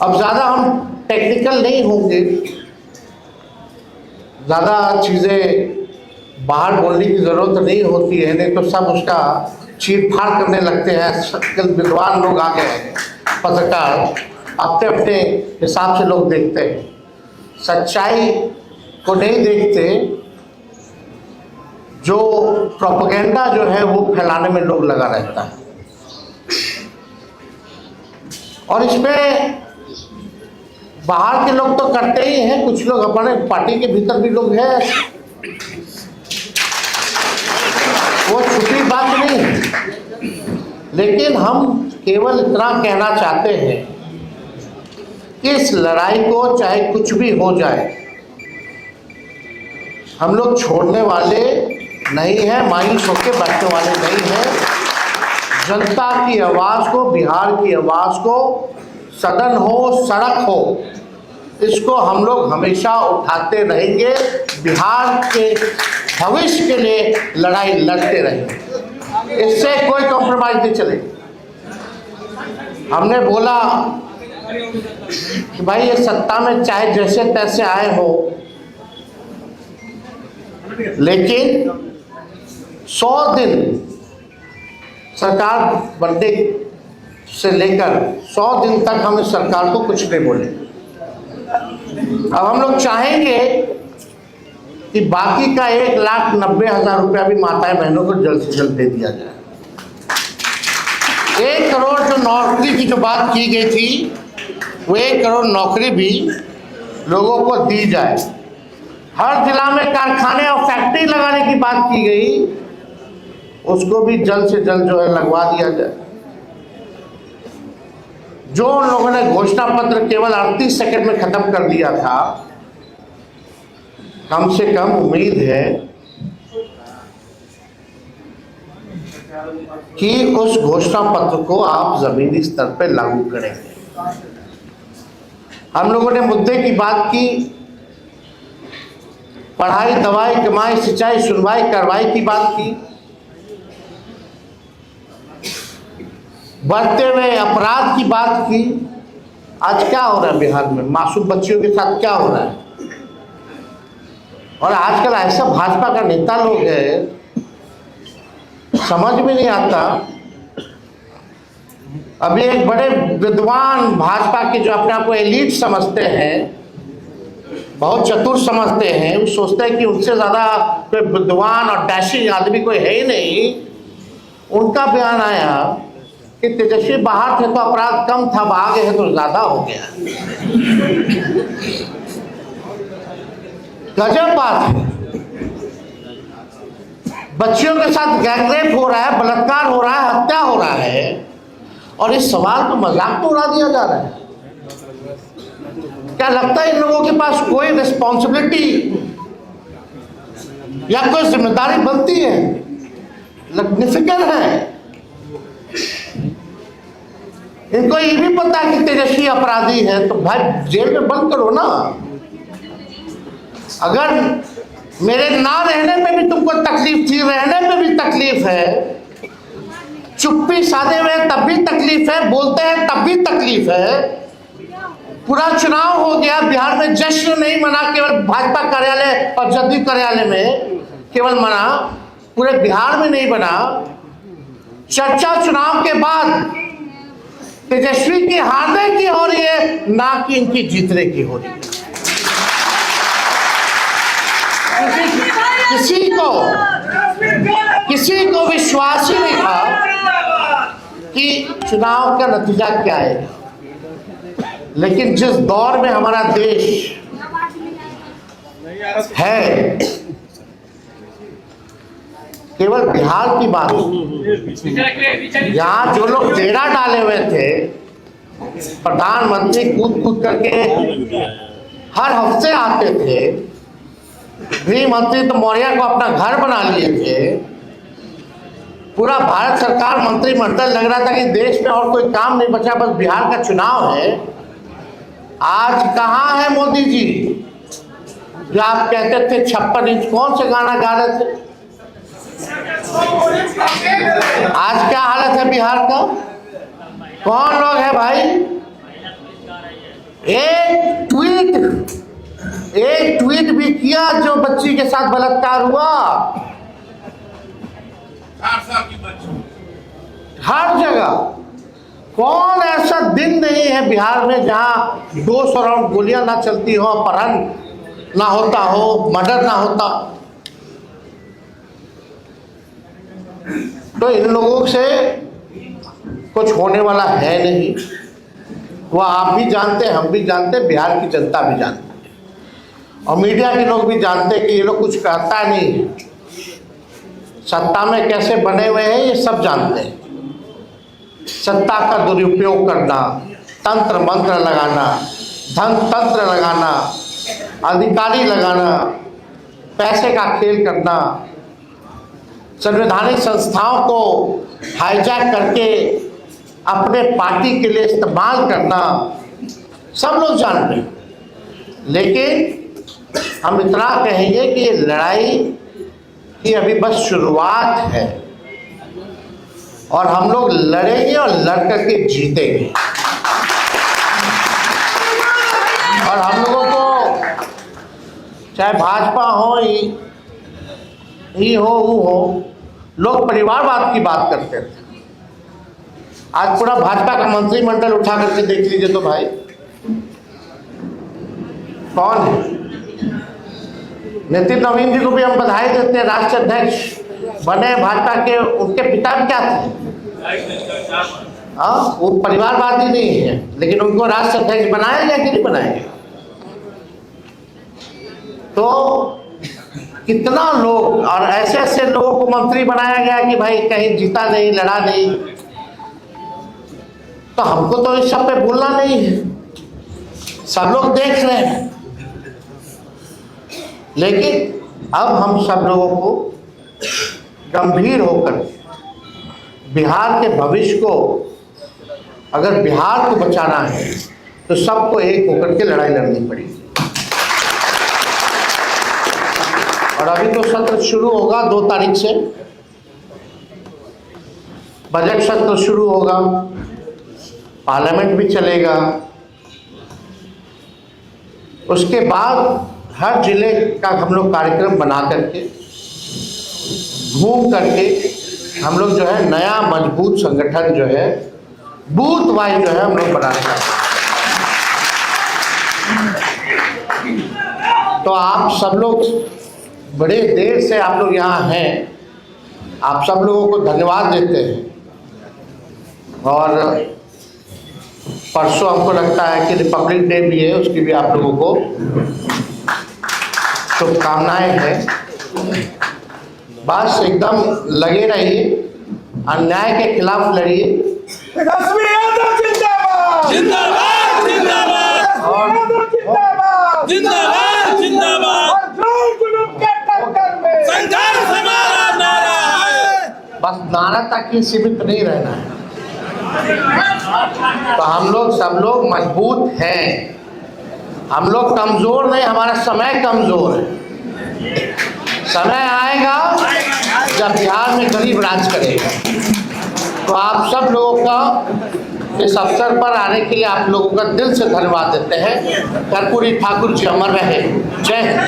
अब ज़्यादा हम टेक्निकल नहीं होंगे, ज़्यादा चीज़ें बाहर बोलने की ज़रूरत नहीं होती है, नहीं तो सब उसका चीर फाड़ करने लगते हैं। कल विद्वान लोग आ गए हैं, पत्रकार अपने अपने हिसाब से लोग देखते हैं, सच्चाई को नहीं देखते। जो प्रोपेगेंडा जो है वो फैलाने में लोग लगा रहता है। और इसमें बाहर के लोग तो करते ही हैं, कुछ लोग अपने पार्टी के भीतर भी लोग हैं, वो छुपी बात नहीं है। लेकिन हम केवल इतना कहना चाहते हैं कि इस लड़ाई को चाहे कुछ भी हो जाए, हम लोग छोड़ने वाले नहीं हैं, मायूस होकर बैठने वाले नहीं हैं। जनता की आवाज़ को, बिहार की आवाज़ को, सदन हो सड़क हो, इसको हम लोग हमेशा उठाते रहेंगे। बिहार के भविष्य के लिए लड़ाई लड़ते रहेंगे, इससे कोई कॉम्प्रोमाइज नहीं चलेगा। हमने बोला कि भाई ये सत्ता में चाहे जैसे तैसे आए हो, लेकिन 100 दिन सरकार बनने से लेकर 100 दिन तक हम इस सरकार को कुछ नहीं बोले। अब हम लोग चाहेंगे कि बाकी का 1,90,000 रुपया भी माताएं बहनों को जल्द से जल्द दे दिया जाए। 1 करोड़ जो नौकरी की जो बात की गई थी, वो 1 करोड़ नौकरी भी लोगों को दी जाए। हर जिला में कारखाने और फैक्ट्री लगाने की बात की गई, उसको भी जल्द से जल्द जो है लगवा दिया जाए। जो उन लोगों ने घोषणा पत्र केवल 38 सेकंड में खत्म कर दिया था, कम से कम उम्मीद है कि उस घोषणा पत्र को आप जमीनी स्तर पर लागू करेंगे। हम लोगों ने मुद्दे की बात की, पढ़ाई, दवाई, कमाई, सिंचाई, सुनवाई, कार्रवाई की बात की, बढ़ते हुए अपराध की बात की। आज क्या हो रहा है बिहार में, मासूम बच्चियों के साथ क्या हो रहा है? और आजकल ऐसा भाजपा का नेता लोग है, समझ में नहीं आता। अभी एक बड़े विद्वान भाजपा के जो अपने आप को एलीट समझते हैं, बहुत चतुर समझते हैं, वो सोचते हैं कि उनसे ज़्यादा कोई विद्वान और डैशिंग आदमी कोई है ही नहीं। उनका बयान आया कि तेजस्वी बाहर थे तो अपराध कम था, अब आ गए हैं तो ज़्यादा हो गया। गजब बात है। बच्चियों के साथ गैंगरेप हो रहा है, बलात्कार हो रहा है, हत्या हो रहा है, और इस सवाल को मजाक में उड़ा दिया जा रहा है। क्या लगता है इन लोगों के पास कोई रिस्पॉन्सिबिलिटी या कोई जिम्मेदारी बनती है? निफिकर है। इनको ये भी पता है कि तेजस्वी अपराधी है, तो भाई जेल में बंद करो ना। अगर मेरे ना रहने में भी तुमको तकलीफ थी, रहने में भी तकलीफ है, चुप्पी साधे हुए तब भी तकलीफ है, बोलते हैं तब भी तकलीफ है। पूरा चुनाव हो गया, बिहार में जश्न नहीं मना, केवल भाजपा कार्यालय और जदयू कार्यालय में केवल मना, पूरे बिहार में नहीं बना। चर्चा चुनाव के बाद तेजस्वी की हारने की हो रही है, ना कि इनकी जीतने की हो रही है। किसी को विश्वास ही नहीं था कि चुनाव का नतीजा क्या है। लेकिन जिस दौर में हमारा देश है, केवल बिहार की बात, यहाँ जो लोग डेरा डाले हुए थे, प्रधानमंत्री कूद कूद करके हर हफ्ते आते थे, गृह मंत्री तो मौर्य को अपना घर बना लिए थे, पूरा भारत सरकार मंत्रिमंडल लग रहा था कि देश में और कोई काम नहीं बचा, बस बिहार का चुनाव है। आज कहाँ है मोदी जी, जो आप कहते थे 56 इंच, कौन से गाना गा रहे थे? आज क्या हालत है बिहार का? कौन लोग है भाई? एक ट्वीट भी किया जो बच्ची के साथ बलात्कार हुआ। 4 साल की बच्ची हर जगह, कौन ऐसा दिन नहीं है बिहार में जहां 200 राउंड गोलियां ना चलती हो, अपहरण ना होता हो, मर्डर ना होता। तो इन लोगों से कुछ होने वाला है नहीं। वह आप भी जानते हैं, हम भी जानते हैं, बिहार की जनता भी जानती है और मीडिया के लोग भी जानते हैं कि ये लोग कुछ कहता नहीं है। सत्ता में कैसे बने हुए हैं ये सब जानते हैं। सत्ता का दुरुपयोग करना, तंत्र मंत्र लगाना, धन तंत्र लगाना, अधिकारी लगाना, पैसे का खेल करना, संवैधानिक संस्थाओं को हाईजैक करके अपने पार्टी के लिए इस्तेमाल करना, सब लोग जानते हैं। लेकिन हम इतना कहेंगे कि ये लड़ाई की अभी बस शुरुआत है और हम लोग लड़ेंगे और लड़ करके जीतेंगे। और हम लोगों को चाहे भाजपा हो ही हो वो हो, लोग परिवारवाद की बात करते थे। आज पूरा भाजपा का मंत्रिमंडल उठा करके देख लीजिए तो भाई कौन है। नितिन नवीन जी को भी हम बधाई देते हैं, राष्ट्रीय अध्यक्ष बने भाजपा के। उनके पिता भी क्या थे? हाँ, वो परिवारवादी नहीं है, लेकिन उनको राष्ट्रीय अध्यक्ष बनाया गया कि नहीं बनाया गया? तो कितना लोग और ऐसे ऐसे लोगों को मंत्री बनाया गया कि भाई कहीं जीता नहीं, लड़ा नहीं। तो हमको तो इस सब पे बोलना नहीं है, सब लोग देख रहे हैं। लेकिन अब हम सब लोगों को गंभीर होकर बिहार के भविष्य को, अगर बिहार को बचाना है तो सबको एक होकर के लड़ाई लड़नी पड़ेगी। और अभी तो सत्र शुरू होगा 2 तारीख से, बजट सत्र शुरू होगा, पार्लियामेंट भी चलेगा। उसके बाद हर जिले का हम लोग कार्यक्रम बना करके, घूम करके हम लोग जो है नया मजबूत संगठन जो है बूथ वाइज जो है हम लोग बनाने का। तो आप सब लोग बड़े देर से आप लोग यहाँ हैं, आप सब लोगों को धन्यवाद देते हैं। और परसों हमको लगता है कि रिपब्लिक डे भी है, उसकी भी आप लोगों को शुभकामनाएं हैं। बस एकदम लगे रहिए, अन्याय के खिलाफ लड़िए। जिंदाबाद जिंदाबाद जिंदाबाद जिंदाबाद जिंदाबाद। संघर्ष हमारा नारा है। बस नारा तक ही सीमित नहीं रहना है। तो हम लोग सब लोग मजबूत हैं, हम लोग कमजोर नहीं, हमारा समय कमजोर है। समय आएगा जब बिहार में गरीब राज करेगा। तो आप सब लोगों का इस अवसर पर आने के लिए आप लोगों का दिल से धन्यवाद देते हैं। कर्पूरी ठाकुर जी अमर रहे। जय हिंद।